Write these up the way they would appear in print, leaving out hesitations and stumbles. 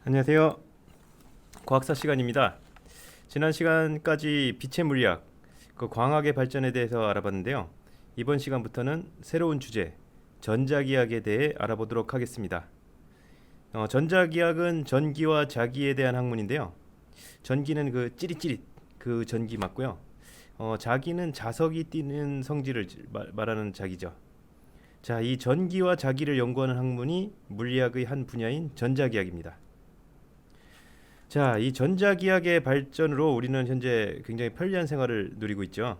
안녕하세요. 과학사 시간입니다. 지난 시간까지 빛의 물리학, 그 광학의 발전에 대해서 알아봤는데요. 이번 시간부터는 새로운 주제, 전자기학에 대해 알아보도록 하겠습니다. 전자기학은 전기와 자기에 대한 학문인데요. 전기는 그 찌릿찌릿 그 전기 맞고요. 자기는 자석이 뛰는 성질을 말하는 자기죠. 자, 이 전기와 자기를 연구하는 학문이 물리학의 한 분야인 전자기학입니다. 자, 이 전자기학의 발전으로 우리는 현재 굉장히 편리한 생활을 누리고 있죠.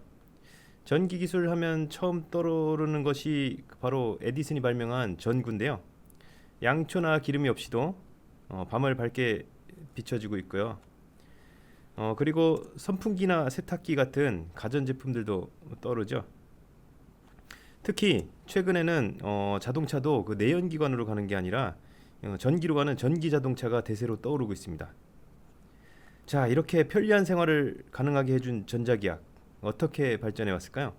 전기 기술 하면 처음 떠오르는 것이 바로 에디슨이 발명한 전구인데요. 양초나 기름이 없이도 밤을 밝게 비춰지고 있고요. 그리고 선풍기나 세탁기 같은 가전제품들도 떠오르죠. 특히 최근에는 자동차도 그 내연기관으로 가는 게 아니라 전기로 가는 전기 자동차가 대세로 떠오르고 있습니다. 자, 이렇게 편리한 생활을 가능하게 해준 전자기학 어떻게 발전해 왔을까요?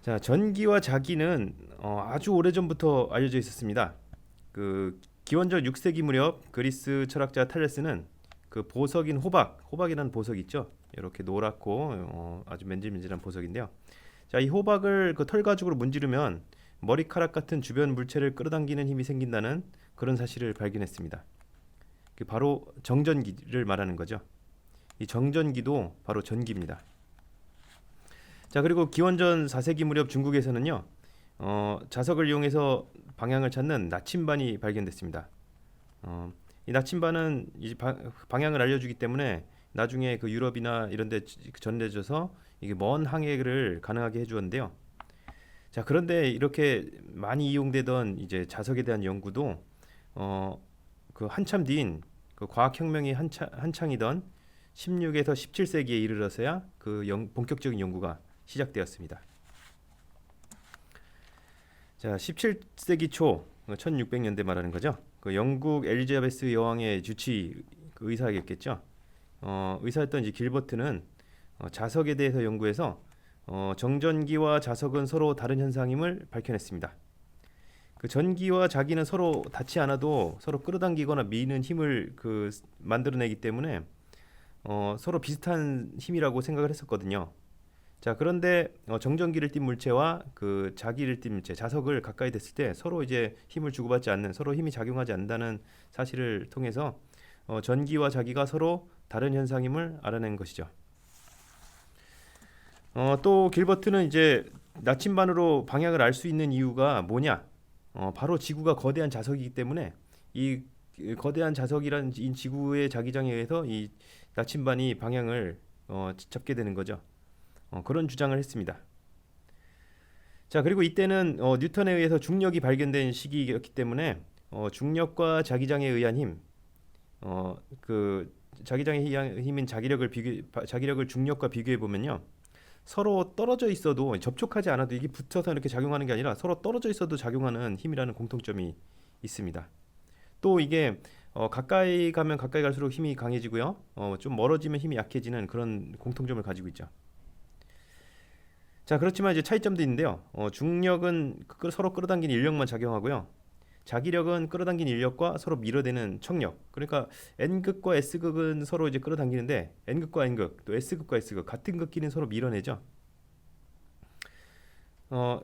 자, 전기와 자기는 아주 오래전부터 알려져 있었습니다. 그 기원전 6세기 무렵 그리스 철학자 탈레스는 그 보석인 호박이라는 보석 있죠? 이렇게 노랗고 아주 맨질맨질한 보석인데요. 자, 이 호박을 그 털 가죽으로 문지르면 머리카락 같은 주변 물체를 끌어당기는 힘이 생긴다는 그런 사실을 발견했습니다. 그 바로 정전기를 말하는 거죠. 이 정전기도 바로 전기입니다. 자, 그리고 기원전 4세기 무렵 중국에서는요, 자석을 이용해서 방향을 찾는 나침반이 발견됐습니다. 이 나침반은 방향을 알려주기 때문에 나중에 그 유럽이나 이런데 전해져서 이게 먼 항해를 가능하게 해주었는데요. 자, 그런데 이렇게 많이 이용되던 이제 자석에 대한 연구도 그 한참 뒤인 그 과학혁명이 한창이던 16에서 17세기에 이르러서야 그 본격적인 연구가 시작되었습니다. 자, 17세기 초 1600년대 말하는 거죠. 그 영국 엘리자베스 여왕의 주치 그 의사였겠죠. 의사였던 이제 길버트는 자석에 대해서 연구해서 정전기와 자석은 서로 다른 현상임을 밝혀냈습니다. 그 전기와 자기는 서로 닿지 않아도 서로 끌어당기거나 미는 힘을 그 만들어내기 때문에 서로 비슷한 힘이라고 생각을 했었거든요. 자, 그런데 정전기를 띤 물체와 그 자기를 띤 물체, 자석을 가까이 댔을 때 서로 이제 힘을 주고받지 않는, 서로 힘이 작용하지 않는다는 사실을 통해서 전기와 자기가 서로 다른 현상임을 알아낸 것이죠. 또 길버트는 이제 나침반으로 방향을 알 수 있는 이유가 뭐냐? 바로 지구가 거대한 자석이기 때문에 이 거대한 자석이라는 이 지구의 자기장에 의해서 이 나침반이 방향을 잡게 되는 거죠. 그런 주장을 했습니다. 자, 그리고 이때는 뉴턴에 의해서 중력이 발견된 시기였기 때문에 중력과 자기장에 의한 힘, 그 자기장에 의한 힘인 자기력을 중력과 비교해 보면요. 서로 떨어져 있어도 접촉하지 않아도 이게 붙어서 이렇게 작용하는 게 아니라 서로 떨어져 있어도 작용하는 힘이라는 공통점이 있습니다. 또 이게 가까이 가면 가까이 갈수록 힘이 강해지고요. 좀 멀어지면 힘이 약해지는 그런 공통점을 가지고 있죠. 자, 그렇지만 이제 차이점도 있는데요. 중력은 서로 끌어당기는 인력만 작용하고요. 자기력은 끌어당긴 인력과 서로 밀어대는 척력. 그러니까 N극과 S극은 서로 이제 끌어당기는데 N극과 N극, 또 S극과 S극 같은 극끼리는 서로 밀어내죠. 어,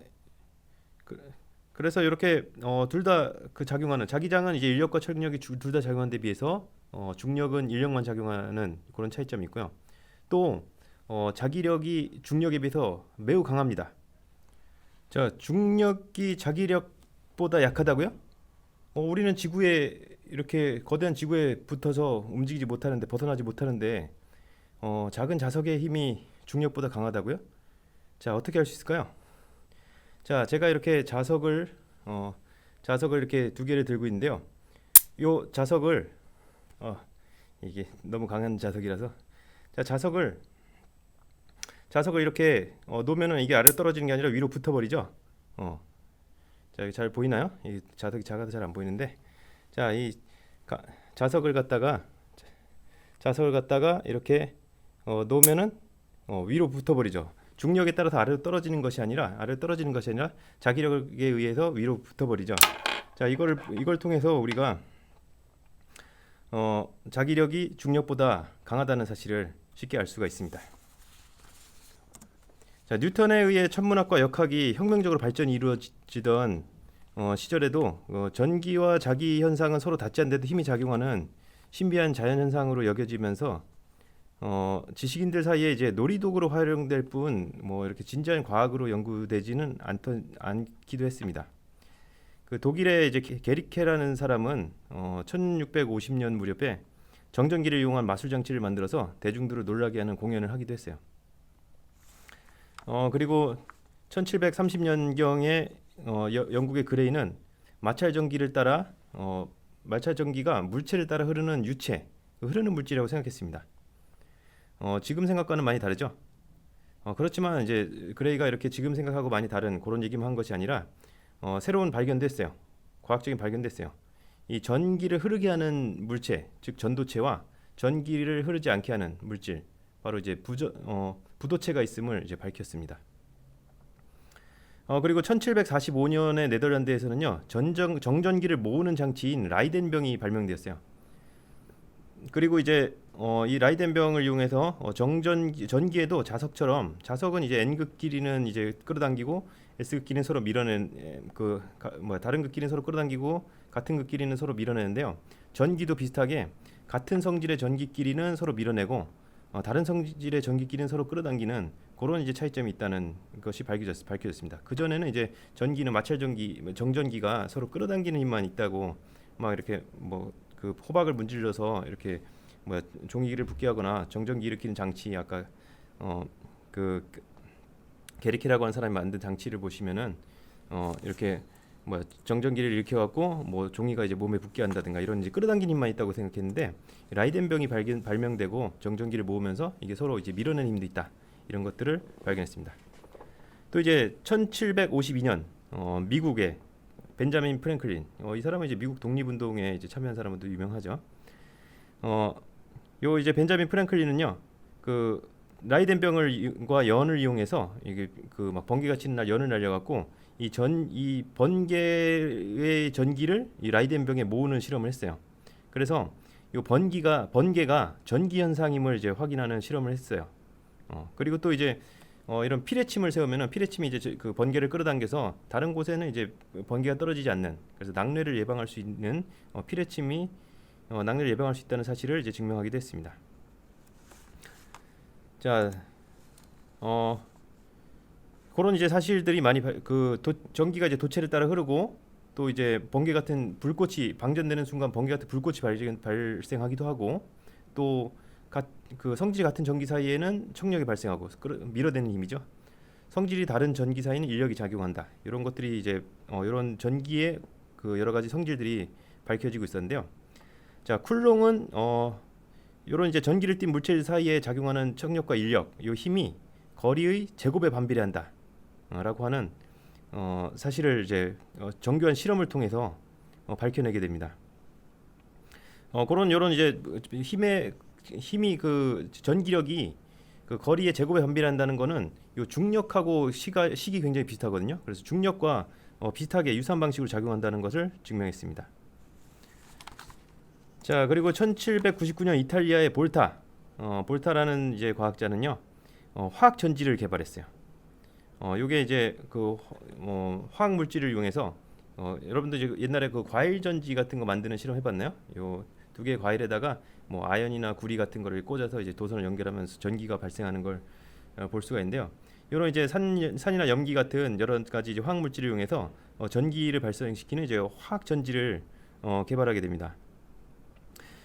그, 그래서 이렇게 둘 다 그 작용하는 자기장은 이제 인력과 척력이 둘 다 작용하는 데 비해서 중력은 인력만 작용하는 그런 차이점이 있고요. 또 자기력이 중력에 비해서 매우 강합니다. 자, 중력이 자기력보다 약하다고요? 우리는 지구에 이렇게 거대한 지구에 붙어서 움직이지 못하는데 벗어나지 못하는데 작은 자석의 힘이 중력보다 강하다고요? 자, 어떻게 할 수 있을까요? 자, 제가 이렇게 자석을 이렇게 두 개를 들고 있는데요. 요 자석을 이게 너무 강한 자석이라서 자, 자석을 이렇게 놓으면은 이게 아래로 떨어지는 게 아니라 위로 붙어버리죠. 자, 여기 잘 보이나요? 이 자석이 작아서 잘 안 보이는데, 자, 이 자석을 갖다가 이렇게 놓으면은 위로 붙어버리죠. 중력에 따라서 아래로 떨어지는 것이 아니라 자기력에 의해서 위로 붙어버리죠. 자, 이걸 통해서 우리가 자기력이 중력보다 강하다는 사실을 쉽게 알 수가 있습니다. 자, 뉴턴에 의해 천문학과 역학이 혁명적으로 발전이 이루어지던 시절에도 전기와 자기 현상은 서로 닿지 않는데도 힘이 작용하는 신비한 자연 현상으로 여겨지면서 지식인들 사이에 이제 놀이도구로 활용될 뿐 뭐 이렇게 진지한 과학으로 연구되지는 않기도 했습니다. 그 독일의 이제 게리케라는 사람은 1650년 무렵에 정전기를 이용한 마술 장치를 만들어서 대중들을 놀라게 하는 공연을 하기도 했어요. 그리고 1730년경에 영국의 그레이는 마찰 전기를 따라 마찰 전기가 물체를 따라 흐르는 유체, 흐르는 물질이라고 생각했습니다. 지금 생각과는 많이 다르죠. 그렇지만 이제 그레이가 이렇게 지금 생각하고 많이 다른 그런 얘기만 한 것이 아니라 새로운 발견도 했어요. 과학적인 발견도 했어요. 이 전기를 흐르게 하는 물체, 즉 전도체와 전기를 흐르지 않게 하는 물질, 바로 이제 부도체가 있음을 이제 밝혔습니다. 그리고 1745년에 네덜란드에서는요, 정전기를 모으는 장치인 라이덴병이 발명되었어요. 그리고 이제 이 라이덴병을 이용해서 전기에도 자석처럼, 자석은 이제 N극끼리는 이제 끌어당기고 S극끼리는 서로 밀어낸 다른 극끼리는 서로 끌어당기고 같은 극끼리는 서로 밀어내는데요. 전기도 비슷하게 같은 성질의 전기끼리는 서로 밀어내고 다른 성질의 전기끼리는 서로 끌어당기는 그런 이제 차이점이 있다는 것이 밝혀졌습니다. 그 전에는 이제 전기는 마찰 전기, 정전기가 서로 끌어당기는 힘만 있다고 막 이렇게 그 호박을 문질러서 이렇게 종이를 붓게 하거나 정전기 일으키는 장치, 아까 그 게리케라고 하는 사람이 만든 장치를 보시면은 이렇게 정전기를 일으켜 갖고 종이가 이제 몸에 붙게 한다든가 이런 이제 끌어당기는 힘만 있다고 생각했는데, 라이덴병이 발명되고 정전기를 모으면서 이게 서로 이제 밀어내는 힘도 있다, 이런 것들을 발견했습니다. 또 이제 1752년 미국의 벤자민 프랭클린, 이 사람은 이제 미국 독립운동에 이제 참여한 사람으로 유명하죠. 요 이제 벤자민 프랭클린은요, 그 라이덴병과 연을 이용해서 이게 그 막 번개가 치는 날 연을 날려갖고 이 번개의 전기를 이 라이덴병에 모으는 실험을 했어요. 그래서 이 번개가 전기 현상임을 이제 확인하는 실험을 했어요. 그리고 또 이제 이런 피레침을 세우면은 피레침이 이제 그 번개를 끌어당겨서 다른 곳에는 이제 번개가 떨어지지 않는, 그래서 낙뢰를 예방할 수 있는 피레침이 낙뢰를 예방할 수 있다는 사실을 이제 증명하기도 했습니다. 자, 그런 이제 사실들이 많이 전기가 이제 도체를 따라 흐르고 또 이제 번개 같은 불꽃이 방전되는 순간 번개 같은 불꽃이 발생하기도 하고, 또 그 성질이 같은 전기 사이에는 청력이 발생하고 밀어대는 힘이죠. 성질이 다른 전기 사이는 인력이 작용한다. 이런 것들이 이제 이런 전기의 그 여러 가지 성질들이 밝혀지고 있었는데요. 자, 쿨롱은 이런 이제 전기를 띤 물질 사이에 작용하는 청력과 인력, 이 힘이 거리의 제곱에 반비례한다 라고 하는 사실을 이제 정교한 실험을 통해서 밝혀내게 됩니다. 그런 이런 이제 힘이 그 전기력이 그 거리의 제곱에 반비례한다는 거는 요 중력하고 식이 굉장히 비슷하거든요. 그래서 중력과 비슷하게 유사한 방식으로 작용한다는 것을 증명했습니다. 자, 그리고 1799년 이탈리아의 볼타라는 이제 과학자는요, 화학 전지를 개발했어요. 요게 이제 그 화학 물질을 이용해서 여러분들 이제 옛날에 그 과일 전지 같은 거 만드는 실험 해봤나요? 요 두 개의 과일에다가 아연이나 구리 같은 거를 꽂아서 이제 도선을 연결하면서 전기가 발생하는 걸 볼 수가 있는데요. 이런 이제 산이나 염기 같은 여러 가지 이제 화학 물질을 이용해서 전기를 발생시키는 이제 화학 전지를 개발하게 됩니다.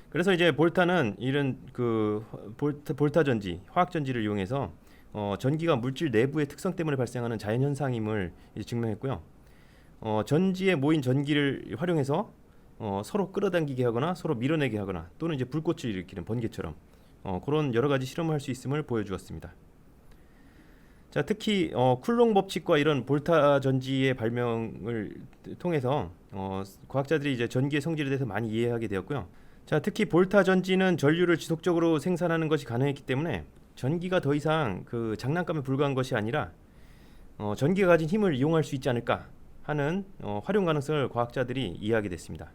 그래서 이제 볼타는 이런 그 볼타 전지, 화학 전지를 이용해서 전기가 물질 내부의 특성 때문에 발생하는 자연 현상임을 이제 증명했고요. 전지에 모인 전기를 활용해서 서로 끌어당기게 하거나 서로 밀어내게 하거나 또는 이제 불꽃을 일으키는 번개처럼 그런 여러 가지 실험을 할 수 있음을 보여주었습니다. 자, 특히 쿨롱 법칙과 이런 볼타 전지의 발명을 통해서 과학자들이 이제 전기의 성질에 대해서 많이 이해하게 되었고요. 자, 특히 볼타 전지는 전류를 지속적으로 생산하는 것이 가능했기 때문에 전기가 더 이상 그 장난감에 불과한 것이 아니라 전기가 가진 힘을 이용할 수 있지 않을까 하는 활용 가능성을 과학자들이 이해하게 됐습니다.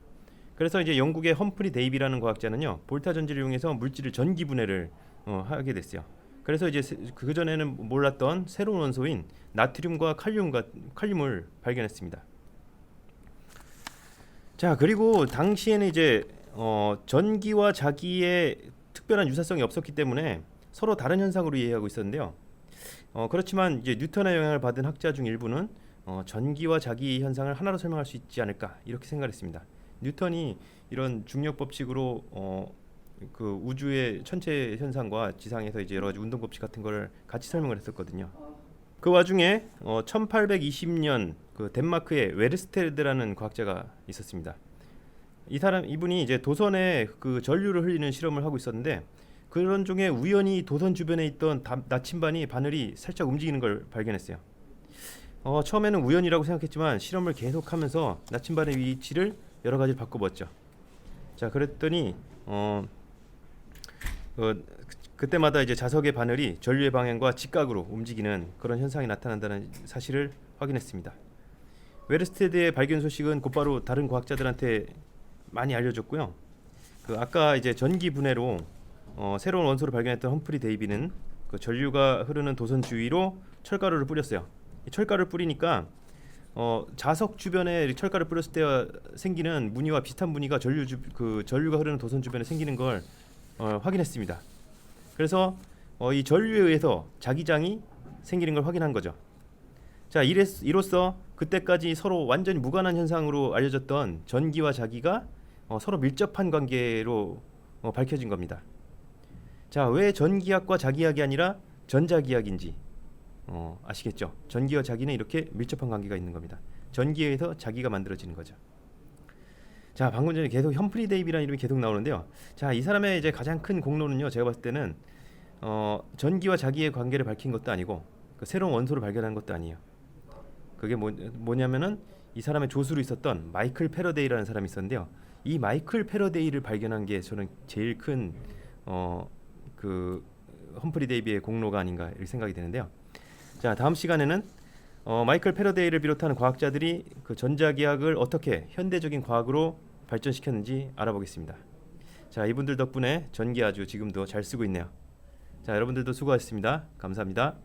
그래서 이제 영국의 험프리 데이비라는 과학자는요, 볼타 전지를 이용해서 물질을 전기 분해를 하게 됐어요. 그래서 이제 그 전에는 몰랐던 새로운 원소인 나트륨과 칼륨을 발견했습니다. 자, 그리고 당시에는 이제 전기와 자기의 특별한 유사성이 없었기 때문에 서로 다른 현상으로 이해하고 있었는데요. 그렇지만 이제 뉴턴의 영향을 받은 학자 중 일부는 전기와 자기 현상을 하나로 설명할 수 있지 않을까 이렇게 생각했습니다. 뉴턴이 이런 중력 법칙으로 그 우주의 천체 현상과 지상에서 이제 여러 가지 운동 법칙 같은 걸 같이 설명을 했었거든요. 그 와중에 1820년 그 덴마크의 웨르스테드라는 과학자가 있었습니다. 이분이 이제 도선에 그 전류를 흘리는 실험을 하고 있었는데, 그런 중에 우연히 도선 주변에 있던 나침반이 바늘이 살짝 움직이는 걸 발견했어요. 처음에는 우연이라고 생각했지만 실험을 계속하면서 나침반의 위치를 여러 가지 바꿔봤죠. 자, 그랬더니 그때마다 이제 자석의 바늘이 전류의 방향과 직각으로 움직이는 그런 현상이 나타난다는 사실을 확인했습니다. 웨르스테드의 발견 소식은 곧바로 다른 과학자들한테 많이 알려졌고요. 그 아까 이제 전기 분해로 새로운 원소를 발견했던 험프리 데이비는 그 전류가 흐르는 도선 주위로 철가루를 뿌렸어요. 이 철가루를 뿌리니까 자석 주변에 철가루 뿌렸을 때 생기는 무늬와 비슷한 무늬가 전류가 흐르는 도선 주변에 생기는 걸 확인했습니다. 그래서 이 전류에 의해서 자기장이 생기는 걸 확인한 거죠. 자, 이로써 그때까지 서로 완전히 무관한 현상으로 알려졌던 전기와 자기가 서로 밀접한 관계로 밝혀진 겁니다. 자, 왜 전기학과 자기학이 아니라 전자기학인지 아시겠죠? 전기와 자기는 이렇게 밀접한 관계가 있는 겁니다. 전기에 의해서 자기가 만들어지는 거죠. 자, 방금 전에 계속 험프리 데이비라는 이름이 계속 나오는데요. 자, 이 사람의 이제 가장 큰 공로는요, 제가 봤을 때는 전기와 자기의 관계를 밝힌 것도 아니고 그 새로운 원소를 발견한 것도 아니에요. 그게 뭐냐면은 이 사람의 조수로 있었던 마이클 패러데이라는 사람이 있었는데요. 이 마이클 패러데이를 발견한 게 저는 제일 큰 그 험프리 데이비의 공로가 아닌가 이렇게 생각이 되는데요. 자, 다음 시간에는 마이클 패러데이를 비롯한 과학자들이 그 전자기학을 어떻게 현대적인 과학으로 발전시켰는지 알아보겠습니다. 자, 이분들 덕분에 전기 아주 지금도 잘 쓰고 있네요. 자, 여러분들도 수고하셨습니다. 감사합니다.